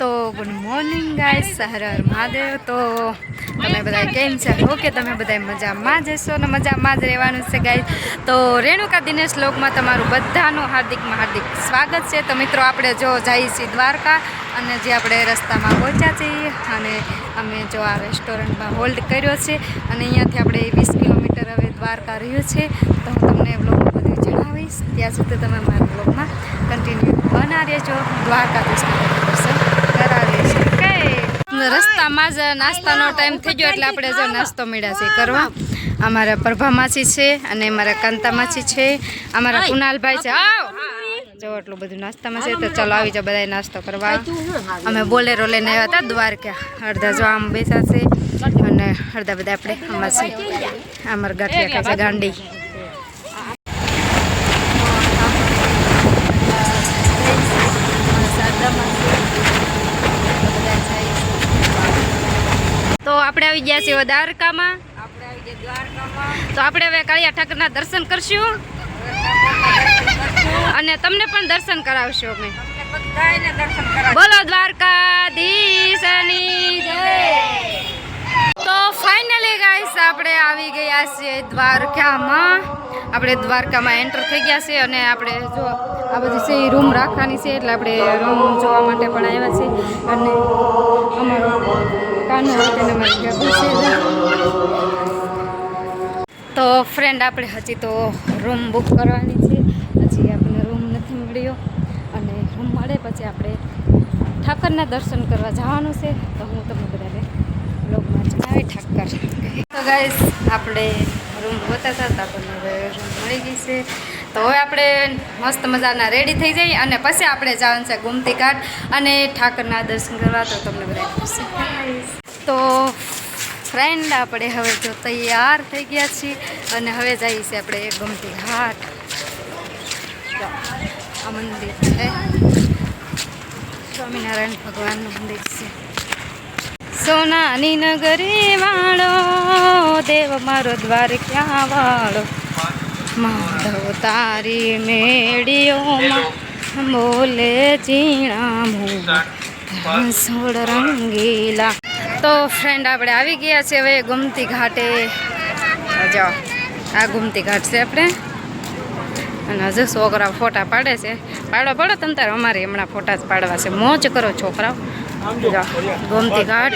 તો good morning guys, Har Har Mahadev. તો તમે બધા કેમ છે? ઓકે, તમે બધા મજામાં જ હશો ને મજામાં જ રહેવાનું છે ગાઈસ। તો રેણુકા દિનેશ લોકમાં તમારું બધાનું હાર્દિકમાં હાર્દિક સ્વાગત છે। તો મિત્રો, આપણે જો જઈએ છીએ દ્વારકા, અને જે આપણે રસ્તામાં પહોંચ્યા છીએ, અને અમે જો આ રેસ્ટોરન્ટમાં હોલ્ડ કર્યો છે, અને અહીંયાથી આપણે 20 કિલોમીટર હવે દ્વારકા રહ્યું છે। તો હું તમને બ્લોગમાં બધું જણાવીશ, ત્યાં સુધી તમે મારા બ્લોગમાં કન્ટિન્યુ બના રહેજો। દ્વારકાધીશના દર્શન કરાવીશ। ઓકે, રસ્તામાં જ નાસ્તાનો ટાઈમ થઈ ગયો, એટલે આપણે જો નાસ્તો મળ્યા છે કરવા। અમારા પ્રભા માસી છે, અને અમારા કાંતા માસી છે, અમારા કુનાલભાઈ છે। આવ જો એટલું બધું નાસ્તામાં છે, તો ચાલો આવી જાઓ બધા નાસ્તો કરવા। અમે બોલેરો લઈને આવ્યા હતા દ્વારકા, અડધા જો આમ બેસા છે, અને અડધા બધા આપણે આમાં છે, અમારા ગાંઠિયા ખાય છે ગાંડી। તો આપણે આવી ગયા છીએ દ્વારકામાં। તો આપણે હવે કાળિયા ઠાકરના દર્શન કરશું, અને તમને પણ દર્શન કરાવશું અમે। બોલો દ્વારકાધીશની જય। તો ફાઇનલી ગાઈસ, આપણે આવી ગયા છીએ દ્વારકામાં। આપણે દ્વારકામાં એન્ટર થઈ ગયા છે, અને આપણે જો આ બધી છે રૂમ રાખવાની છે, એટલે આપણે રૂમ જોવા માટે પણ આવ્યા છે। અને અમારો કાનો તેને મારી ગયું છે। તો ફ્રેન્ડ, આપણે હજી તો રૂમ બુક કરવાની છે, હજી આપણને રૂમ નથી મળ્યો, અને રૂમ મળે પછી આપણે ઠાકરના દર્શન કરવા જવાનું છે। તો હું તમને બધાને બ્લોગમાં જણાવી ઠાકર। તો ગાઈસ, આપણે રૂમ ગોતાતા હતા, આપણને હવે રૂમ મળી ગઈ છે। તો હવે આપણે મસ્ત મજાના રેડી થઈ જઈએ, અને પછી આપણે જવાનું છે ગોમતી ઘાટ અને ઠાકરના દર્શન કરવા। તો તમને બધા ખુશી થઈશ। તો ફ્રેન્ડ, આપણે હવે જો તૈયાર થઈ ગયા છીએ, અને હવે જઈએ છીએ આપણે ગોમતી ઘાટ। આ મંદિર છે સ્વામિનારાયણ ભગવાનનું મંદિર છે। સોનાની નગરી વાળો દેવ મારો દ્વારકા વાળો, માધવ તારી મેળીઓમાં બોલે ઝીણા મોં સોળ રંગીલા। તો ફ્રેન્ડ, આપણે આવી ગયા છે હવે ગોમતી ઘાટે। જાઓ, આ ગોમતી ઘાટ છે આપણે, અને હજુ છોકરાઓ ફોટા પાડે છે। પાડો તમ તારે, અમારે હમણાં ફોટા જ પાડવા છે। મોજ કરો છોકરાઓ। જાઓ ગોમતી ઘાટ।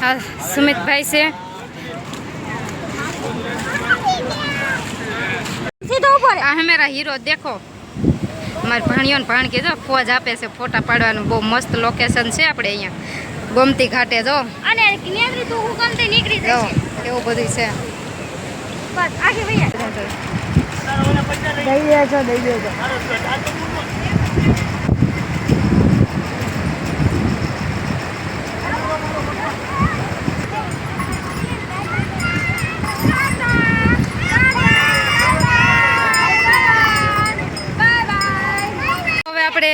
હા, સુમિતભાઈ છે। આ મેરા હીરો દેખો, મારી ભાણીઓ ને ભાણ કીધો ફોજ આપે છે ફોટા પાડવાનું। બહુ મસ્ત લોકેશન છે આપણે અહીંયા ગોમતી ઘાટે। જો અને તું હું ગમતી નીકળી જશે, એવું બધું છે। બસ આખી ભૈયા દઈએ છો। આપણે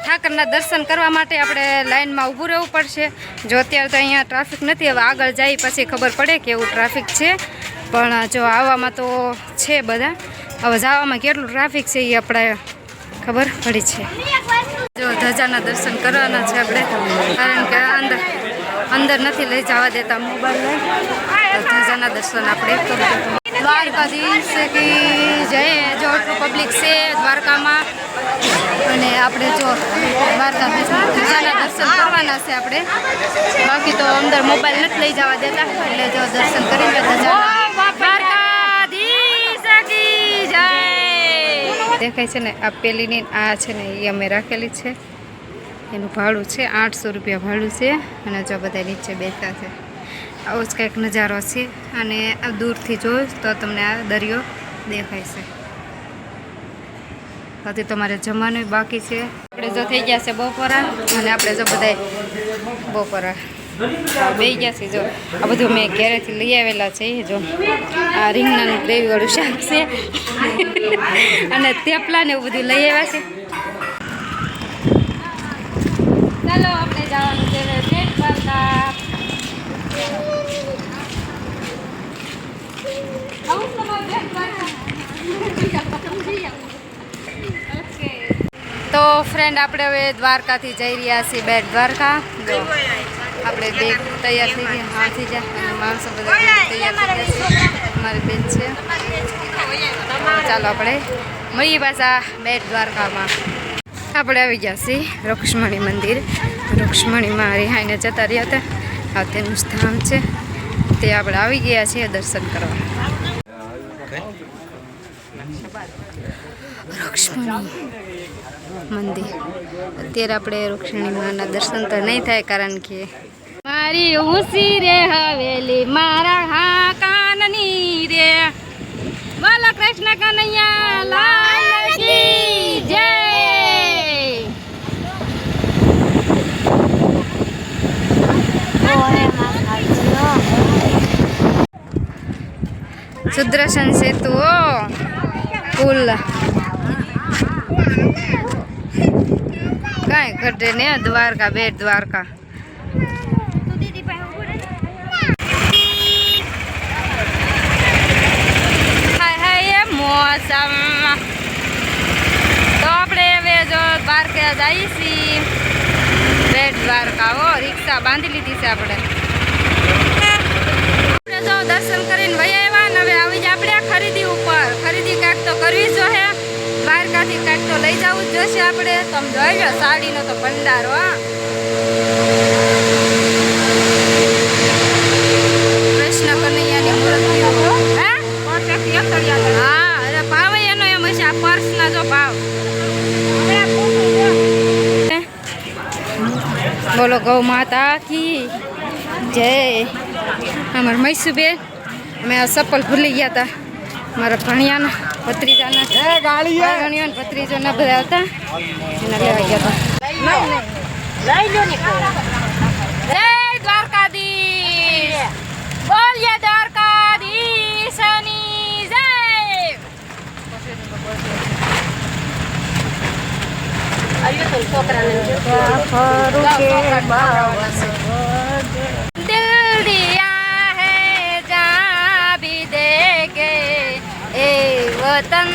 ઠાકરના દર્શન કરવા માટે આપણે લાઈનમાં ઊભું રહેવું પડશે। જો અત્યારે તો અહીંયા ટ્રાફિક નથી, હવે આગળ જાય પછી ખબર પડે કે એવું ટ્રાફિક છે, પણ જો આવવામાં તો છે બધા। હવે જવામાં કેટલું ટ્રાફિક છે એ આપણે ખબર પડી છે। જો ધજાના દર્શન કરવાના છે આપણે, કારણ કે અંદર નથી લઈ જવા દેતા મોબાઈલ લઈ, તો ધજાના દર્શન આપણે કરીશું। દ્વારકાધીશ કી જય। જો એટલું પબ્લિક છે દ્વારકામાં, અને આપણે જો દ્વારકાધીશના ધજાના દર્શન કરવાના છે આપણે, બાકી તો અંદર મોબાઈલ નથી લઈ જવા દેતા, એટલે જો દર્શન કરી લો દ્વારકાધીશ કી જય। દેખાય છે ને આ પેલીની, આ છે ને એ અમે રાખેલી છે, એનું ભાડું છે 800 રૂપિયા ભાડું છે, અને જો બધા નીચે બેઠા છે। આવો જ કંઈક નજારો છે, અને આ દૂરથી જોઈશ તો તમને આ દરિયો દેખાય છે। હજી તમારે જમવાનું બાકી છે। આપણે જો થઈ ગયા છે બપોરા, અને આપણે જો બધા બપોરા બે ગયા છે। જો આ બધું મેં ઘરેથી લઈ આવેલા છે। જો આ રીંગણાનું ગ્રેવીવાળું શાક છે, અને થેપલા ને એવું બધું લઈ આવ્યા છે। ચાલો આપણે જવાનું છે બેટ દ્વારકા। તો ફ્રેન્ડ આપણે હવે દ્વારકાથી જઈ રહ્યા છીએ બેટ દ્વારકા. જો આપણે બેગ તૈયાર થઈ ગયા, હા થઈ જાય અને માણસો બધા તૈયાર થઈ ગયા છે. અમારી બેન છે. ચાલો આપણે મળીએ પાછા બેટ દ્વારકામાં. આપણે આવી ગયા છીએ રૂક્ષ્મણી મંદિર. રૂક્ષ્મણીમાં રિહાઈને જતા રહ્યા હતા. આ તેનું સ્થાન છે, તે આપણે આવી ગયા છીએ દર્શન કરવા. રૂક્ષ્મણી મંદિર. અત્યારે આપણે રૂક્ષ્મણી માના દર્શન તો નહીં થાય, કારણ કે મારી ઊંસી રે હવેલી મારા હા કાનની રે. બોલો કૃષ્ણ કનૈયા લાલ કી જય. સુદર્શન સેતુ પુલ કાંઈ ઘટે ને. દ્વારકા બેટ દ્વારકા. મોસમ તો આપણે હવે જો દ્વારકા જઈએ છીએ બેટ દ્વારકા. રિક્ષા બાંધી લીધી છે આપણે. જો દર્શન કરીને વયા આવ્યા ને હવે આવી જાય આપણે ખરીદી ઉપર. ખરીદી કાંઈક તો કરવી જોઈએ, દ્વારકાથી કાંઈક તો લઈ જવું જ જોશે આપણે. તમે જોઈ લો સાડીનો તો ભંડારો. કૃષ્ણ કનૈયાની મૂર્તિઓ. હા અરે ભાવ એનો એમ હશે. આ પર્સના જો ભાવ. બોલો ગૌ માતા કી જય. અમારા મૈસુબેન અમે આ ચપ્પલ ભૂલી ગયા હતા. મારા ભણિયાના ભત્રીજાના ભણિયાના ભત્રીજાના બધા હતા, એના લેવા ગયા હતા. જય દ્વારકાધીશ. બોલીએ દ્વારકાધીશની જય. દિલ દિયા હૈ જા ભી દેગે એ વતન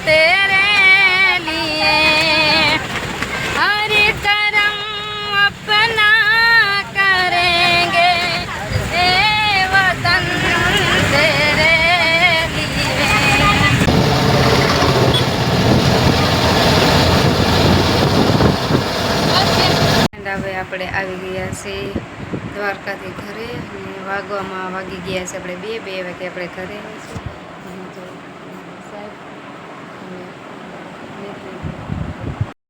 તેરે લીએ હર કરમ અપના કરેંગે એ વતન તેરે હવે આપણે આવી ગયા છીએ દ્વારકાથી ઘરે અને વાગી ગયા છે આપણે 2 વાગે આપણે ઘરે.